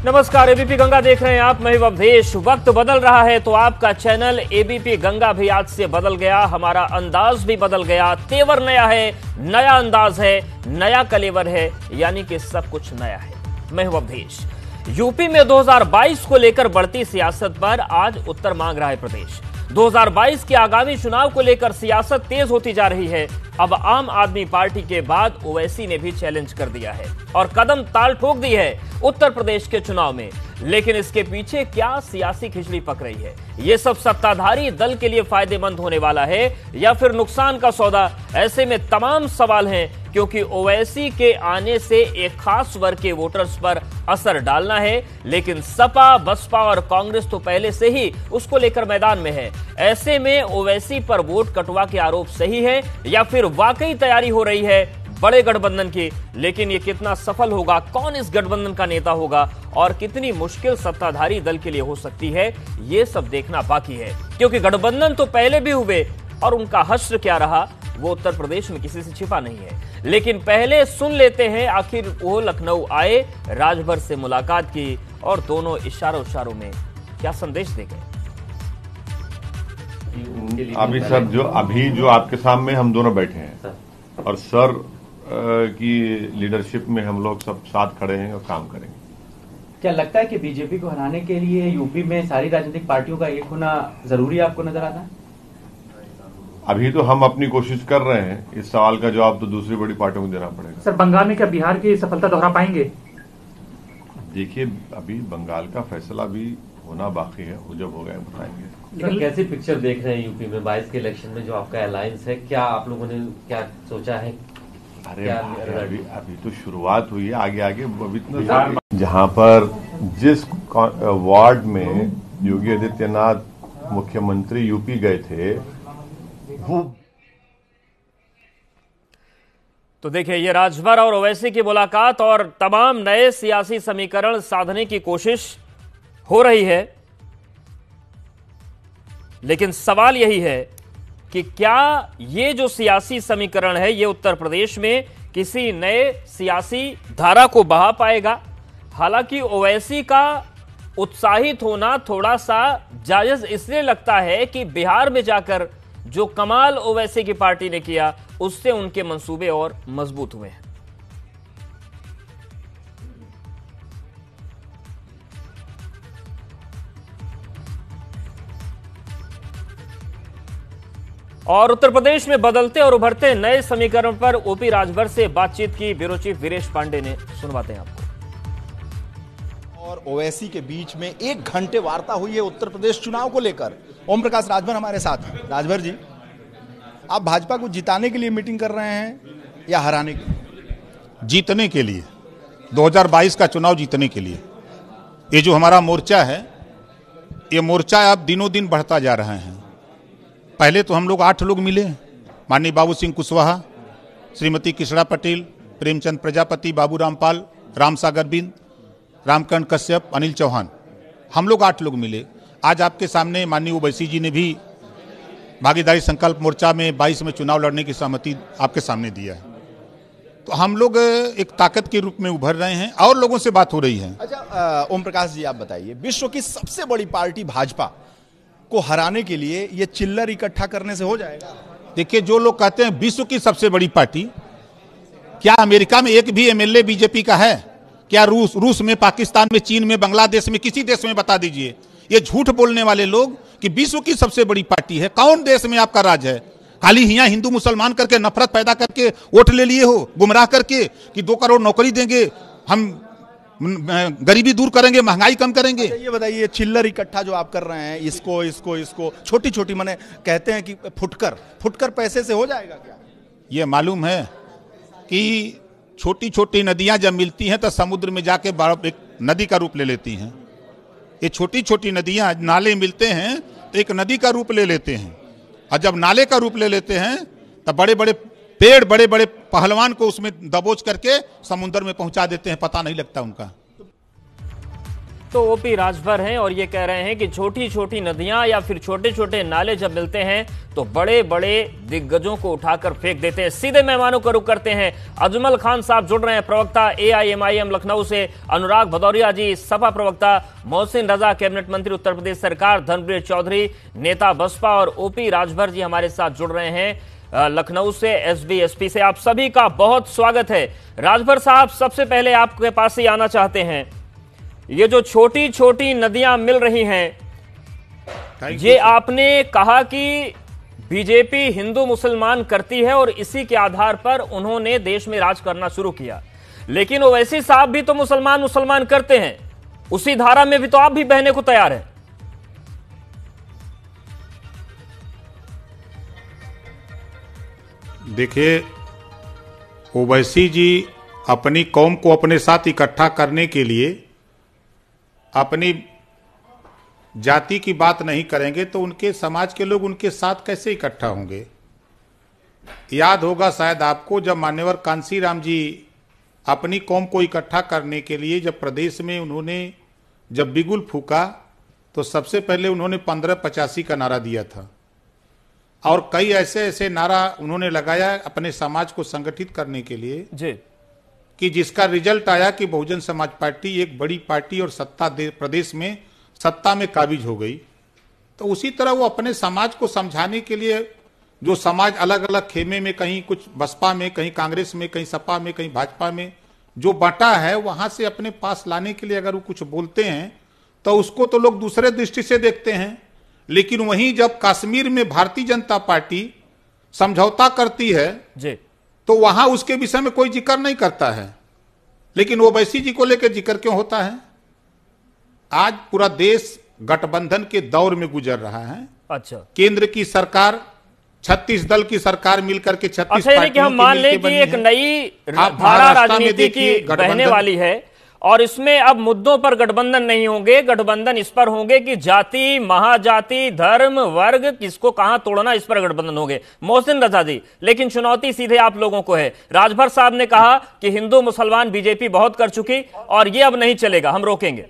नमस्कार, एबीपी गंगा देख रहे हैं आप। मैं अवधेश। वक्त बदल रहा है तो आपका चैनल एबीपी गंगा भी आज से बदल गया, हमारा अंदाज भी बदल गया। तेवर नया है, नया अंदाज है, नया कलेवर है, यानी कि सब कुछ नया है। मैं अवधेश। यूपी में 2022 को लेकर बढ़ती सियासत पर आज उत्तर मांग रहा है प्रदेश। 2022 के आगामी चुनाव को लेकर सियासत तेज होती जा रही है। अब आम आदमी पार्टी के बाद ओवैसी ने भी चैलेंज कर दिया है और कदम ताल ठोक दी है उत्तर प्रदेश के चुनाव में। लेकिन इसके पीछे क्या सियासी खिचड़ी पक रही है? ये सब सत्ताधारी दल के लिए फायदेमंद होने वाला है या फिर नुकसान का सौदा? ऐसे में तमाम सवाल हैं, क्योंकि ओवैसी के आने से एक खास वर्ग के वोटर्स पर असर डालना है। लेकिन सपा, बसपा और कांग्रेस तो पहले से ही उसको लेकर मैदान में है। ऐसे में ओवैसी पर वोट कटवा के आरोप सही है या फिर वाकई तैयारी हो रही है बड़े गठबंधन की? लेकिन ये कितना सफल होगा, कौन इस गठबंधन का नेता होगा और कितनी मुश्किल सत्ताधारी दल के लिए हो सकती है, ये सब देखना बाकी है। क्योंकि गठबंधन तो पहले भी हुए और उनका हश्र क्या रहा वो उत्तर प्रदेश में किसी से छिपा नहीं है। लेकिन पहले सुन लेते हैं आखिर वो लखनऊ आए, राजभर से मुलाकात की और दोनों इशारों में क्या संदेश दे गए। अभी जो आपके सामने हम दोनों बैठे हैं और सर की लीडरशिप में हम लोग सब साथ खड़े हैं और काम करेंगे। क्या लगता है कि बीजेपी को हराने के लिए यूपी में सारी राजनीतिक पार्टियों का एक होना जरूरी आपको नजर आता है? अभी तो हम अपनी कोशिश कर रहे हैं, इस सवाल का जवाब तो दूसरी बड़ी पार्टियों को देना पड़ेगा। सर, बंगाल में क्या बिहार की सफलता दोहरा पाएंगे? देखिए, अभी बंगाल का फैसला भी होना बाकी है, वो जब हो गए बताएंगे। लेकिन कैसी पिक्चर देख रहे हैं यूपी में 22 के इलेक्शन में जो आपका अलायंस है? क्या आप लोगों ने क्या सोचा है? अरे अभी तो शुरुआत हुई है, आगे अभी इतना जहां पर जिस वार्ड में योगी आदित्यनाथ मुख्यमंत्री यूपी गए थे वो। तो देखिए, ये राजभर और ओवैसी की मुलाकात और तमाम नए सियासी समीकरण साधने की कोशिश हो रही है। लेकिन सवाल यही है कि क्या ये जो सियासी समीकरण है ये उत्तर प्रदेश में किसी नए सियासी धारा को बहा पाएगा? हालांकि ओवैसी का उत्साहित होना थोड़ा सा जायज इसलिए लगता है कि बिहार में जाकर जो कमाल ओवैसी की पार्टी ने किया उससे उनके मंसूबे और मजबूत हुए हैं। और उत्तर प्रदेश में बदलते और उभरते नए समीकरण पर ओपी राजभर से बातचीत की ब्यूरो चीफ वीरेश पांडे ने। सुनवाते हैं आपको। और ओवैसी के बीच में 1 घंटे वार्ता हुई है उत्तर प्रदेश चुनाव को लेकर। ओम प्रकाश राजभर हमारे साथ हैं। राजभर जी, आप भाजपा को जिताने के लिए मीटिंग कर रहे हैं या हराने के लिए? जीतने के लिए, 2022 का चुनाव जीतने के लिए। ये जो हमारा मोर्चा है, ये मोर्चा अब दिनों दिन बढ़ता जा रहा है। पहले तो हम लोग 8 लोग मिले, माननीय बाबू सिंह कुशवाहा, श्रीमती कृष्णा पटेल, प्रेमचंद प्रजापति, बाबू रामपाल, रामसागर बिंद, रामकरण कश्यप, अनिल चौहान, हम लोग 8 लोग मिले। आज आपके सामने माननीय ओवैसी जी ने भी भागीदारी संकल्प मोर्चा में 22 में चुनाव लड़ने की सहमति आपके सामने दिया है। तो हम लोग एक ताकत के रूप में उभर रहे हैं और लोगों से बात हो रही है। अच्छा, ओम प्रकाश जी आप बताइए, विश्व की सबसे बड़ी पार्टी भाजपा को हराने के लिए ये चिल्लर इकट्ठा करने से हो जाएगा? देखिए, जो लोग कहते हैं विश्व की सबसे बड़ी पार्टी, क्या अमेरिका में एक भी एमएलए बीजेपी का है? क्या रूस में, पाकिस्तान में, चीन में, बांग्लादेश में, किसी देश में बता दीजिए। ये झूठ बोलने वाले लोग कि विश्व की सबसे बड़ी पार्टी है, कौन देश में आपका राज है? खाली यहाँ हिंदू मुसलमान करके नफरत पैदा करके वोट ले लिए हो, गुमराह करके कि 2 करोड़ नौकरी देंगे, हम गरीबी दूर करेंगे, महंगाई कम करेंगे। ये बताइए, चिल्लर इकट्ठा जो आप कर रहे हैं, इसको छोटी माने कहते हैं कि फुटकर पैसे से हो जाएगा क्या? ये मालूम है कि छोटी छोटी नदियां जब मिलती हैं तो समुद्र में जाके एक नदी का रूप ले लेती हैं। ये छोटी छोटी नदियां, नाले मिलते हैं तो एक नदी का रूप ले लेते हैं, और जब नाले का रूप ले लेते हैं तब बड़े बड़े पेड़, बड़े बड़े पहलवान को उसमें दबोच करके समुद्र में पहुंचा देते हैं, पता नहीं लगता उनका। तो ओपी राजभर हैं और ये कह रहे हैं कि छोटी छोटी नदियां या फिर छोटे छोटे नाले जब मिलते हैं तो बड़े बड़े दिग्गजों को उठाकर फेंक देते हैं। सीधे मेहमानों का रुख करते हैं। अजमल खान साहब जुड़ रहे हैं, प्रवक्ता AIMIM लखनऊ से, अनुराग भदौरिया जी सपा प्रवक्ता, मोहसिन रजा कैबिनेट मंत्री उत्तर प्रदेश सरकार, धर्मवीर चौधरी नेता बसपा और ओपी राजभर जी हमारे साथ जुड़ रहे हैं लखनऊ से SBSP से। आप सभी का बहुत स्वागत है। राजभर साहब, सबसे पहले आपके पास ही आना चाहते हैं, ये जो छोटी छोटी नदियां मिल रही हैं, ये आपने कहा कि बीजेपी हिंदू मुसलमान करती है और इसी के आधार पर उन्होंने देश में राज करना शुरू किया, लेकिन ओवैसी साहब भी तो मुसलमान करते हैं, उसी धारा में भी तो आप भी बहने को तैयार हैं। देखिए, ओवैसी जी अपनी कौम को अपने साथ इकट्ठा करने के लिए अपनी जाति की बात नहीं करेंगे तो उनके समाज के लोग उनके साथ कैसे इकट्ठा होंगे। याद होगा शायद आपको, जब मान्यवर कांसीराम जी अपनी कौम को इकट्ठा करने के लिए जब प्रदेश में उन्होंने जब बिगुल फूका तो सबसे पहले उन्होंने 1585 का नारा दिया था और कई ऐसे ऐसे नारा उन्होंने लगाया अपने समाज को संगठित करने के लिए जी, कि जिसका रिजल्ट आया कि बहुजन समाज पार्टी एक बड़ी पार्टी और प्रदेश में सत्ता में काबिज हो गई। तो उसी तरह वो अपने समाज को समझाने के लिए, जो समाज अलग अलग खेमे में, कहीं कुछ बसपा में, कहीं कांग्रेस में, कहीं सपा में, कहीं भाजपा में जो बटा है, वहां से अपने पास लाने के लिए अगर वो कुछ बोलते हैं तो उसको तो लोग दूसरे दृष्टि से देखते हैं। लेकिन वहीं जब कश्मीर में भारतीय जनता पार्टी समझौता करती है जी, तो वहां उसके विषय में कोई जिक्र नहीं करता है, लेकिन ओवैसी जी को लेकर जिक्र क्यों होता है। आज पूरा देश गठबंधन के दौर में गुजर रहा है। अच्छा, केंद्र की सरकार 36 दल की सरकार मिलकर के 36 अच्छा, यानी कि हम मान लें कि एक नई धारा राजनीति की बहने वाली है और इसमें अब मुद्दों पर गठबंधन नहीं होंगे, गठबंधन इस पर होंगे कि जाति, महाजाति, धर्म, वर्ग, किसको कहां तोड़ना, इस पर गठबंधन होंगे। मोहसिन रजा जी, लेकिन चुनौती सीधे आप लोगों को है। राजभर साहब ने कहा कि हिंदू मुसलमान बीजेपी बहुत कर चुकी और ये अब नहीं चलेगा, हम रोकेंगे।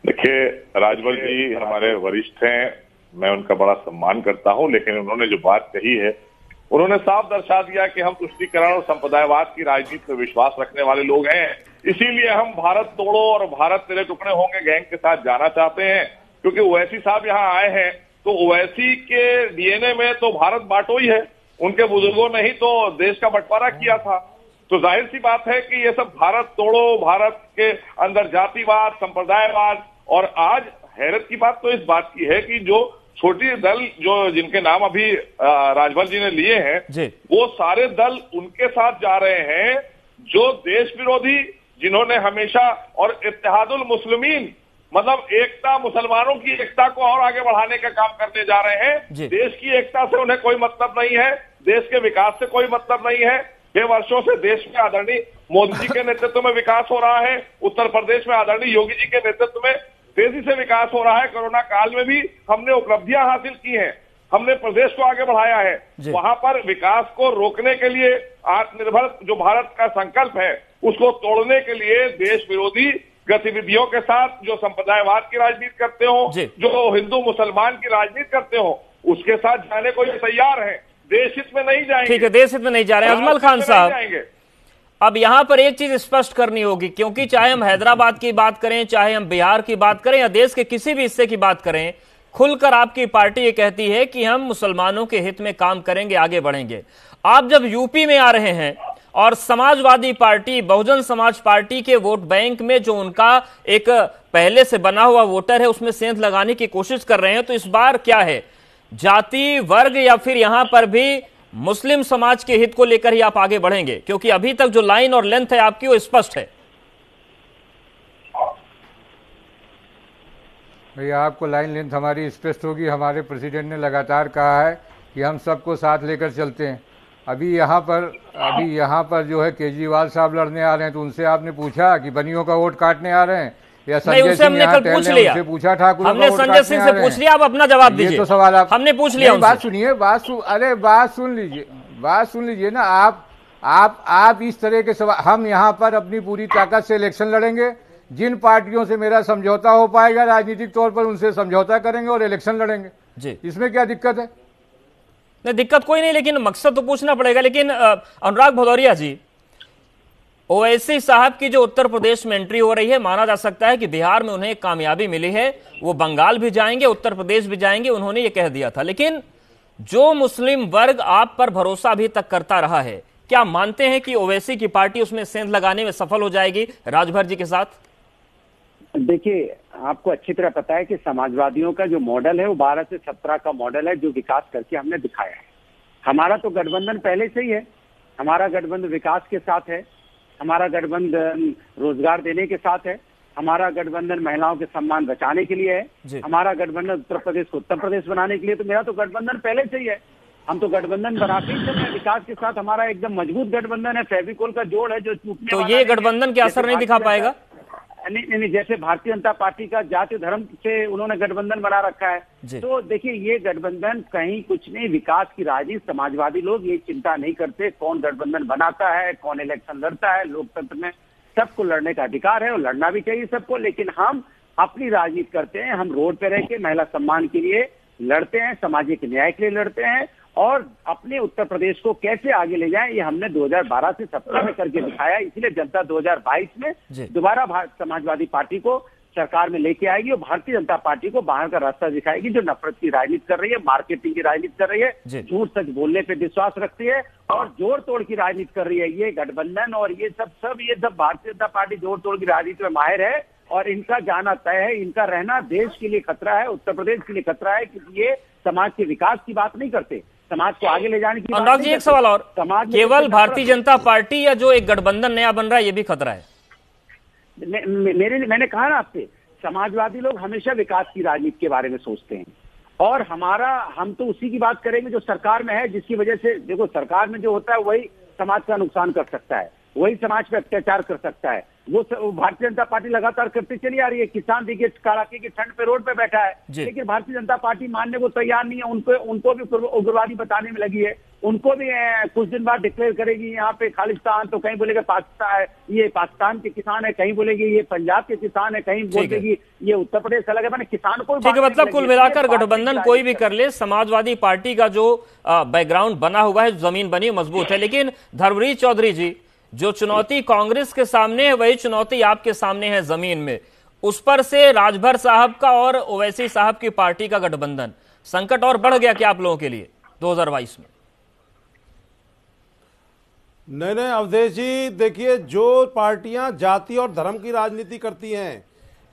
देखिए, राजभर जी हमारे वरिष्ठ हैं, मैं उनका बड़ा सम्मान करता हूं, लेकिन उन्होंने जो बात कही है उन्होंने साफ दर्शा दिया कि हम तुष्टीकरण और संप्रदायवाद की राजनीति में विश्वास रखने वाले लोग हैं, इसीलिए हम भारत तोड़ो और भारत तेरे टुकड़े होंगे गैंग के साथ जाना चाहते हैं। क्योंकि ओवैसी साहब यहाँ आए हैं तो ओवैसी के DNA में तो भारत बांटो ही है, उनके बुजुर्गों ने ही तो देश का बंटवारा किया था। तो जाहिर सी बात है कि ये सब भारत तोड़ो, भारत के अंदर जातिवाद, संप्रदायवाद, और आज हैरत की बात तो इस बात की है कि जो छोटी दल जो जिनके नाम अभी राजभर जी ने लिए हैं, वो सारे दल उनके साथ जा रहे हैं जो देश विरोधी, जिन्होंने हमेशा, और इत्तेहादुल मुस्लिमीन मतलब एकता, मुसलमानों की एकता को और आगे बढ़ाने का काम करने जा रहे हैं। देश की एकता से उन्हें कोई मतलब नहीं है, देश के विकास से कोई मतलब नहीं है। कई वर्षों से देश में आदरणीय मोदी जी के नेतृत्व में विकास हो रहा है, उत्तर प्रदेश में आदरणीय योगी जी के नेतृत्व में तेजी से विकास हो रहा है। कोरोना काल में भी हमने उपलब्धियां हासिल की हैं, हमने प्रदेश को आगे बढ़ाया है। वहां पर विकास को रोकने के लिए, आत्मनिर्भर जो भारत का संकल्प है उसको तोड़ने के लिए देश विरोधी गतिविधियों के साथ जो संप्रदायवाद की राजनीति करते हो, जो हिंदू मुसलमान की राजनीति करते हो, उसके साथ जाने को ये तैयार है। देश हित में नहीं जाएंगे। ठीक है, देश हित में नहीं जा रहे हैं। अजमल खान साहब, अब यहां पर एक चीज स्पष्ट करनी होगी, क्योंकि चाहे हम हैदराबाद की बात करें, चाहे हम बिहार की बात करें या देश के किसी भी हिस्से की बात करें, खुलकर आपकी पार्टी ये कहती है कि हम मुसलमानों के हित में काम करेंगे, आगे बढ़ेंगे। आप जब यूपी में आ रहे हैं और समाजवादी पार्टी, बहुजन समाज पार्टी के वोट बैंक में जो उनका एक पहले से बना हुआ वोटर है उसमें सेंध लगाने की कोशिश कर रहे हैं, तो इस बार क्या है, जाति, वर्ग, या फिर यहां पर भी मुस्लिम समाज के हित को लेकर ही आप आगे बढ़ेंगे? क्योंकि अभी तक जो लाइन और लेंथ है आपकी वो स्पष्ट है। भैया, आपको लाइन लेंथ हमारी स्पष्ट होगी। हमारे प्रेसिडेंट ने लगातार कहा है कि हम सबको साथ लेकर चलते हैं। अभी यहाँ पर जो है केजरीवाल साहब लड़ने आ रहे हैं, तो उनसे आपने पूछा कि बनियों का वोट काटने आ रहे हैं या संजय सिंह यहाँ टहल रहे हैं? उनसे पूछा ठाकुर, हमने संजय सिंह से पूछ लिया, आप अपना जवाब दीजिए। ये तो सवाल आप हमने पूछ लिया। बात सुनिए, बात सुन लीजिए ना। आप इस तरह के सवाल, हम यहाँ पर अपनी पूरी ताकत से इलेक्शन लड़ेंगे, जिन पार्टियों से मेरा समझौता हो पाएगा राजनीतिक तौर पर उनसे समझौता करेंगे और इलेक्शन लड़ेंगे जी। इसमें क्या दिक्कत है? नहीं, दिक्कत कोई नहीं, लेकिन मकसद तो पूछना पड़ेगा। लेकिन अनुराग भदौरिया जी, ओवैसी साहब की जो उत्तर प्रदेश में एंट्री हो रही है, माना जा सकता है कि बिहार में उन्हें कामयाबी मिली है, वो बंगाल भी जाएंगे, उत्तर प्रदेश भी जाएंगे, उन्होंने ये कह दिया था। लेकिन जो मुस्लिम वर्ग आप पर भरोसा अभी तक करता रहा है, क्या मानते हैं कि ओवैसी की पार्टी उसमें सेंध लगाने में सफल हो जाएगी राजभर जी के साथ? देखिए, आपको अच्छी तरह पता है कि समाजवादियों का जो मॉडल है वो 12 से 17 का मॉडल है, जो विकास करके हमने दिखाया है। हमारा तो गठबंधन पहले से ही है। हमारा गठबंधन विकास के साथ है, हमारा गठबंधन रोजगार देने के साथ है, हमारा गठबंधन महिलाओं के सम्मान बचाने के लिए है, हमारा गठबंधन उत्तर प्रदेश को उत्तर प्रदेश बनाने के लिए। तो मेरा तो गठबंधन पहले से ही है। हम तो गठबंधन बनाते ही चले, विकास के साथ हमारा एकदम मजबूत गठबंधन है, फेविकोल का जोड़ है जो टूटने वाला तो ये गठबंधन क्या असर नहीं दिखा पाएगा? नहीं, जैसे भारतीय जनता पार्टी का जाति धर्म से उन्होंने गठबंधन बना रखा है, तो देखिए ये गठबंधन कहीं कुछ नहीं, विकास की राजनीति। समाजवादी लोग ये चिंता नहीं करते कौन गठबंधन बनाता है, कौन इलेक्शन लड़ता है। लोकतंत्र में सबको लड़ने का अधिकार है और लड़ना भी चाहिए सबको, लेकिन हम अपनी राजनीति करते हैं। हम रोड पे रह के महिला सम्मान के लिए लड़ते हैं, सामाजिक न्याय के लिए लड़ते हैं, और अपने उत्तर प्रदेश को कैसे आगे ले जाएं ये हमने 2012 से 17 में करके दिखाया। इसलिए जनता 2022 में दोबारा समाजवादी पार्टी को सरकार में लेके आएगी और भारतीय जनता पार्टी को बाहर का रास्ता दिखाएगी, जो नफरत की राजनीति कर रही है, मार्केटिंग की राजनीति कर रही है, झूठ सच बोलने पे विश्वास रखती है और जोड़ तोड़ की राजनीति कर रही है। ये गठबंधन और ये सब भारतीय जनता पार्टी जोड़ तोड़ की राजनीति में माहिर है और इनका जाना तय है। इनका रहना देश के लिए खतरा है, उत्तर प्रदेश के लिए खतरा है, क्योंकि ये समाज के विकास की बात नहीं करते, समाज को आगे ले जाने की बात नहीं करते। एक सवाल और, केवल भारतीय जनता पार्टी या जो एक गठबंधन नया बन रहा है ये भी खतरा है? मैंने कहा ना आपसे, समाजवादी लोग हमेशा विकास की राजनीति के बारे में सोचते हैं और हम तो उसी की बात करेंगे जो सरकार में है, जिसकी वजह से देखो सरकार में जो होता है वही समाज का नुकसान कर सकता है, वही समाज पे अत्याचार कर सकता है। वो भारतीय जनता पार्टी लगातार करती चली आ रही है। किसान देखिए कड़ाके की ठंड पे रोड पे बैठा है, लेकिन भारतीय जनता पार्टी मानने को तैयार नहीं है। उनको भी उग्रवादी बताने में लगी है। उनको भी कुछ दिन बाद डिक्लेयर करेगी यहाँ पे खालिस्तान, तो कहीं बोलेगा पाकिस्तान, ये पाकिस्तान के किसान है, कहीं बोलेगी ये पंजाब के किसान है, कहीं बोलेगी ये उत्तर प्रदेश अलग है। मैंने किसान को ठीक है, मतलब कुल मिलाकर गठबंधन कोई भी कर ले, समाजवादी पार्टी का जो बैकग्राउंड बना हुआ है, जमीन बनी मजबूत है। लेकिन धर्मवीर चौधरी जी, जो चुनौती कांग्रेस के सामने है वही चुनौती आपके सामने है जमीन में। उस पर से राजभर साहब का और ओवैसी साहब की पार्टी का गठबंधन, संकट और बढ़ गया क्या आप लोगों के लिए 2022 में? नहीं, अवधेश जी, देखिए जो पार्टियां जाति और धर्म की राजनीति करती हैं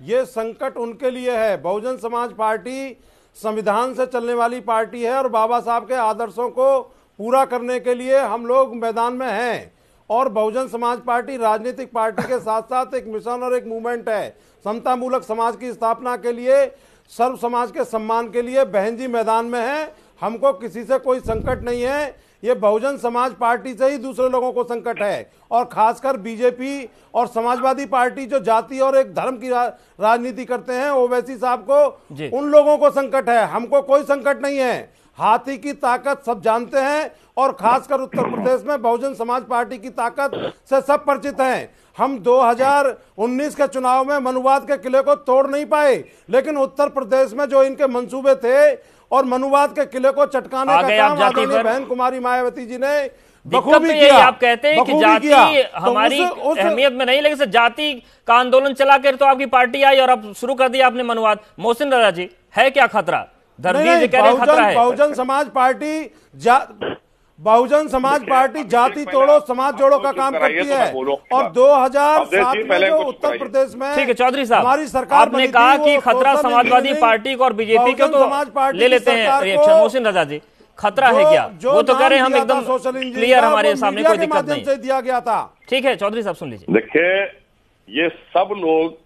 ये संकट उनके लिए है। बहुजन समाज पार्टी संविधान से चलने वाली पार्टी है और बाबा साहब के आदर्शों को पूरा करने के लिए हम लोग मैदान में हैं। और बहुजन समाज पार्टी राजनीतिक पार्टी के साथ साथ एक मिशन और एक मूवमेंट है। समता मूलक समाज की स्थापना के लिए, सर्व समाज के सम्मान के लिए बहन जी मैदान में है। हमको किसी से कोई संकट नहीं है, ये बहुजन समाज पार्टी से ही दूसरे लोगों को संकट है। और खासकर बीजेपी और समाजवादी पार्टी जो जाति और एक धर्म की राजनीति करते हैं, ओवैसी साहब को, उन लोगों को संकट है। हमको कोई संकट नहीं है। हाथी की ताकत सब जानते हैं और खासकर उत्तर प्रदेश में बहुजन समाज पार्टी की ताकत से सब परिचित हैं। हम 2019 के चुनाव में मनुवाद के किले को तोड़ नहीं पाए, लेकिन उत्तर प्रदेश में जो इनके मंसूबे थे और मनुवाद के किले को चटकाने का काम आदरणीय बहन कुमारी मायावती जी ने बखूबी किया। आप कहते हैं कि जाति हमारी अहमियत में नहीं, लेकिन जाति का आंदोलन चला कर तो आपकी पार्टी आई और अब शुरू कर दिया आपने मनुवाद। मोहसिन रजा जी, है क्या खतरा? बहुजन समाज पार्टी जाति तोड़ो समाज जोड़ो का काम करती है। और 2007 में जो उत्तर प्रदेश में, ठीक है चौधरी साहब, हमारी सरकार आपने कहा कि खतरा समाजवादी पार्टी को और बीजेपी को, तो ले लेते हैं रिएक्शन। मोहसिन रजा जी, खतरा है क्या? वो तो कह रहे हैं हम एकदम क्लियर, हमारे सामने कोई दिक्कत नहीं दिया गया था। ठीक है चौधरी साहब सुन लीजिए। देखिए, ये सब लोग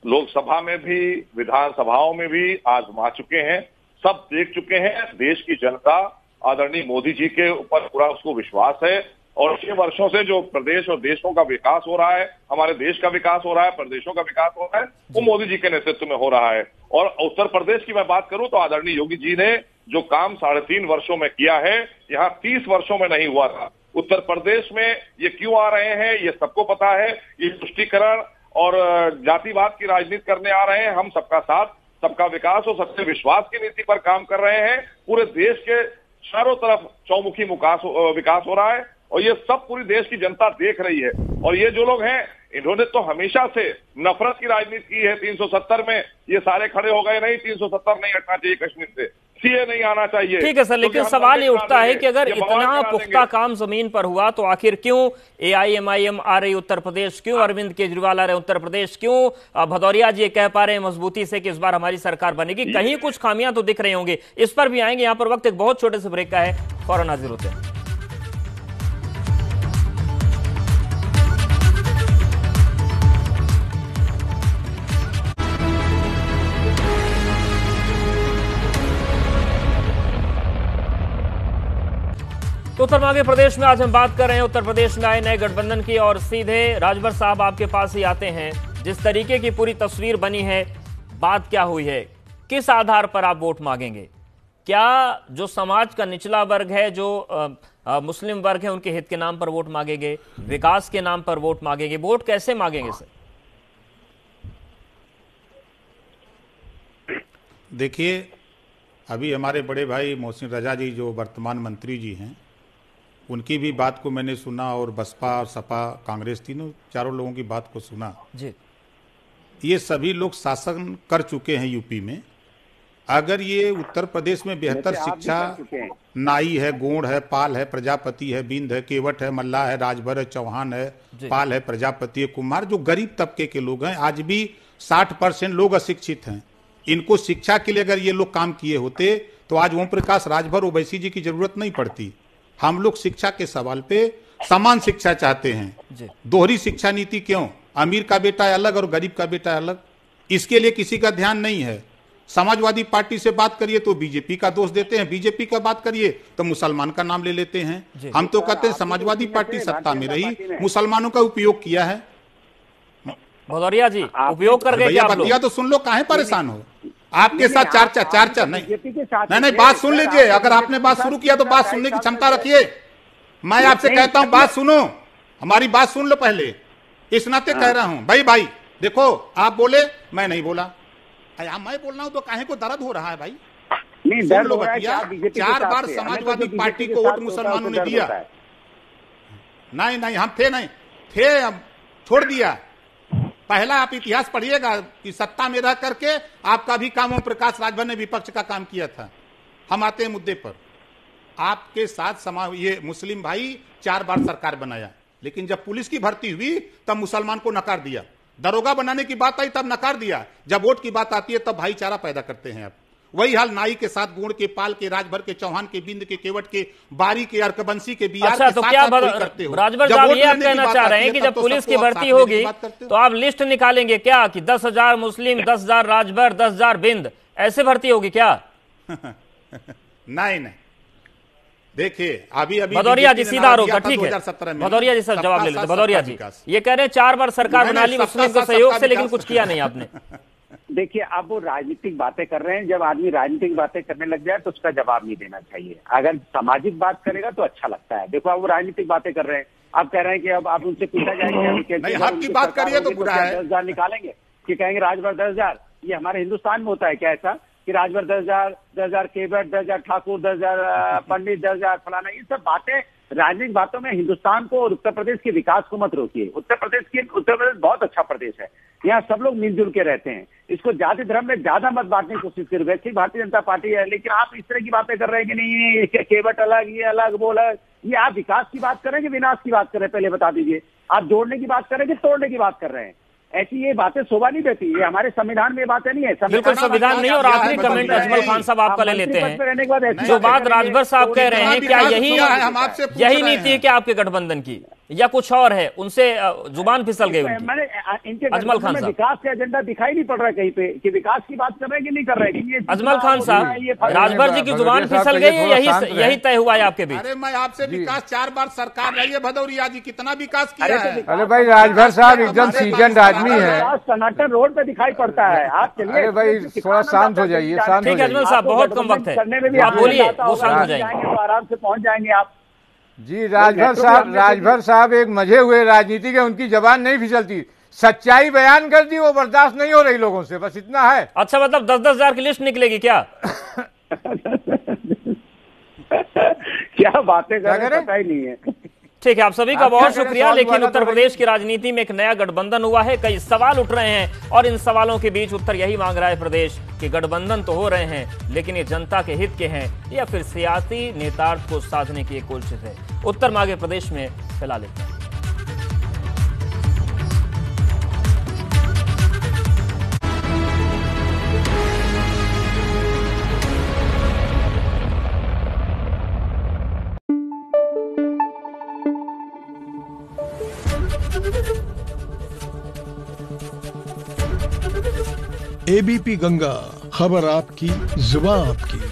लोकसभा में भी विधानसभाओं में भी आजमा चुके हैं, सब देख चुके हैं। देश की जनता आदरणीय मोदी जी के ऊपर पूरा उसको विश्वास है और 6 वर्षों से जो प्रदेश और देशों का विकास हो रहा है, हमारे देश का विकास हो रहा है, प्रदेशों का विकास हो रहा है, वो मोदी जी के नेतृत्व में हो रहा है। और उत्तर प्रदेश की मैं बात करूं तो आदरणीय योगी जी ने जो काम 3.5 वर्षों में किया है, यहाँ 30 वर्षों में नहीं हुआ था। उत्तर प्रदेश में ये क्यों आ रहे हैं ये सबको पता है। ये तुष्टीकरण और जातिवाद की राजनीति करने आ रहे हैं। हम सबका साथ, सबका विकास और सबसे विश्वास की नीति पर काम कर रहे हैं। पूरे देश के चारों तरफ चौमुखी विकास हो रहा है और ये सब पूरी देश की जनता देख रही है। और ये जो लोग हैं, इन्होंने तो हमेशा से नफरत की राजनीति की है। 370 में ये सारे खड़े हो गए, नहीं 370 नहीं हटना चाहिए कश्मीर से, सीए नहीं आना चाहिए। ठीक है सर, लेकिन सवाल ये उठता है कि अगर इतना पुख्ता काम जमीन पर हुआ तो आखिर क्यों एआईएमआईएम आ रही उत्तर प्रदेश, क्यों अरविंद केजरीवाल आ रहे उत्तर प्रदेश, क्यों भदौरिया जी कह पा रहे हैं मजबूती से कि इस बार हमारी सरकार बनेगी? कहीं कुछ खामियां तो दिख रही होंगी, इस पर भी आएंगे। यहां पर वक्त एक बहुत छोटे से ब्रेक का है, फौरन हाजिर होते हैं। तो उत्तर मांगे प्रदेश में आज हम बात कर रहे हैं उत्तर प्रदेश में आए नए गठबंधन की, और सीधे राजभर साहब आपके पास ही आते हैं। जिस तरीके की पूरी तस्वीर बनी है, बात क्या हुई है, किस आधार पर आप वोट मांगेंगे? क्या जो समाज का निचला वर्ग है, जो मुस्लिम वर्ग है, उनके हित के नाम पर वोट मांगेंगे, विकास के नाम पर वोट मांगेंगे? वोट कैसे मांगेंगे सर? देखिए, अभी हमारे बड़े भाई मोहसिन रजा जी जो वर्तमान मंत्री जी हैं, उनकी भी बात को मैंने सुना, और बसपा और सपा कांग्रेस तीनों चारों लोगों की बात को सुना जी। ये सभी लोग शासन कर चुके हैं यूपी में। अगर ये उत्तर प्रदेश में बेहतर शिक्षा, नाई है, गोंड है, पाल है, प्रजापति है, बिंद है, केवट है, मल्ला है, राजभर है, चौहान है, पाल है, प्रजापति है, कुमार, जो गरीब तबके के लोग हैं, आज भी 60% लोग अशिक्षित हैं। इनको शिक्षा के लिए अगर ये लोग काम किए होते तो आज ओम प्रकाश राजभर ओवैसी जी की जरूरत नहीं पड़ती। हम लोग शिक्षा के सवाल पे समान शिक्षा चाहते हैं। दोहरी शिक्षा नीति क्यों? अमीर का बेटा अलग और गरीब का बेटा अलग, इसके लिए किसी का ध्यान नहीं है। समाजवादी पार्टी से बात करिए तो बीजेपी का दोष देते हैं, बीजेपी का बात करिए तो मुसलमान का नाम ले लेते हैं। हम तो कहते हैं समाजवादी पार्टी सत्ता में रही, मुसलमानों का उपयोग किया है। भदौरिया जी उपयोग कर गए, भैया तो सुन लो, काहे परेशान हो? आपके साथ चार नहीं, बात सुन लीजिए। अगर आपने बात शुरू किया तो बात सुनने की क्षमता रखिए। मैं आपसे कहता हूं बात सुनो, हमारी बात सुन लो पहले, इस नाते कह रहा हूं। भाई देखो, आप बोले, मैं नहीं बोला। मैं बोल रहा हूं तो काहे को दर्द हो रहा है भाई? सुन लो बतिया, 4 बार समाजवादी पार्टी को वोट मुसलमानों ने दिया। नहीं, हम थे, अब छोड़ दिया। पहला आप इतिहास पढ़िएगा कि सत्ता में रह करके आपका भी काम ओम प्रकाश राजभर ने विपक्ष का काम किया था। हम आते हैं मुद्दे पर। आपके साथ ये मुस्लिम भाई 4 बार सरकार बनाया, लेकिन जब पुलिस की भर्ती हुई तब मुसलमान को नकार दिया। दरोगा बनाने की बात आई तब नकार दिया। जब वोट की बात आती है तब भाईचारा पैदा करते हैं आप। वही हाल नाई के साथ, गोंड के, पाल के, राजभर के, चौहान के, बिंद के, केवट के, बारी के, अर्कबंसी के, बिहार के तो क्या करते हो? राजभर साहब ये आप कहना चाह रहे हैं कि जब पुलिस की भर्ती होगी तो आप लिस्ट निकालेंगे क्या कि 10,000 मुस्लिम, 10,000 राजभर, 10,000 बिंद, ऐसे भर्ती होगी क्या? नहीं, देखिए अभी भदौरिया जी सीधा आरोप, ठीक है भदौरिया जी सर जवाब ले लेते। भदौरिया जी ये कह रहे हैं 4 बार सरकार बना ली मुस्लिम के सहयोग से, लेकिन कुछ किया नहीं आपने। देखिए, अब वो राजनीतिक बातें कर रहे हैं। जब आदमी राजनीतिक बातें करने लग जाए तो उसका जवाब नहीं देना चाहिए। अगर सामाजिक बात करेगा तो अच्छा लगता है। देखो, अब वो राजनीतिक बातें कर रहे हैं, आप कह रहे हैं कि अब आप उनसे पूछा जाएगा हक की बात करिए तो बुरा है। 10,000 निकालेंगे कि कहेंगे राजभर 10,000? ये हमारे हिंदुस्तान में होता है क्या ऐसा कि राजभर 10,000 केवट, 10,000 ठाकुर, 10,000 पंडित, 10,000 फलाना? ये सब बातें, राजनीतिक बातों में हिंदुस्तान को और उत्तर प्रदेश के विकास को मत रोकिए। उत्तर प्रदेश बहुत अच्छा प्रदेश है, यहाँ सब लोग मिलजुल के रहते हैं। इसको जाति धर्म में ज्यादा मत बांटने की कोशिश करिए। वैसे ही भारतीय जनता पार्टी है, लेकिन आप इस तरह की बातें कर रहे हैं कि नहीं केवट अलग, ये अलग, वो अलग। ये आप विकास की बात कर रहे हैं कि विनाश की बात कर रहे हैं? पहले बता दीजिए। आप जोड़ने की बात कर रहे हैं कि तोड़ने की बात कर रहे हैं? ऐसी ये बातें शोभा नहीं देती। ये हमारे संविधान में बातें नहीं है। बिल्कुल संविधान नहीं। और आखिरी कमेंट अजमल खान साहब आपका ले लेते हैं। जो बात राजभर साहब कह रहे हैं, क्या यही नीति है क्या आपके गठबंधन की, या कुछ और है? उनसे जुबान फिसल गई उनकी। इनके अजमल खान साहब, विकास का एजेंडा दिखाई नहीं पड़ रहा है कहीं पे कि विकास की बात कर रहे हैं कि नहीं कर रहे हैं? अजमल खान साहब, राजभर जी की जुबान फिसल गई है, यही तय हुआ है आपके बीच? अरे मैं आपसे विकास 4 बार सरकार रही है, भदौरिया जी कितना विकास किया है? अरे भाई राजभर साहब एकदम सीजन आदमी है। टनाटन रोड पे दिखाई पड़ता है। आप चलिए, अरे भाई थोड़ा शांत हो जाइए, शांत हो जाइए। अजमल साहब बहुत कम वक्त है, आप बोलिए, वो शांत हो जाएंगे तो आराम से पहुंच जाएंगे आप। जी राजभर साहब एक मजे हुए राजनीति के, उनकी जबान नहीं फिसलती। सच्चाई बयान कर दी, वो बर्दाश्त नहीं हो रही लोगों से, बस इतना है। अच्छा, मतलब 10-10 हजार की लिस्ट निकलेगी क्या? क्या बातें कर रहे हैं, पता ही नहीं है। ठीक है, आप सभी का बहुत शुक्रिया। लेकिन उत्तर प्रदेश की राजनीति में एक नया गठबंधन हुआ है, कई सवाल उठ रहे हैं और इन सवालों के बीच उत्तर यही मांग रहा है प्रदेश कि गठबंधन तो हो रहे हैं, लेकिन ये जनता के हित के हैं या फिर सियासी नेतार्थ को साधने की एक कोशिश है। उत्तर मांगे प्रदेश में फिलहाल इतना। एबीपी गंगा, खबर आपकी, जुबान आपकी।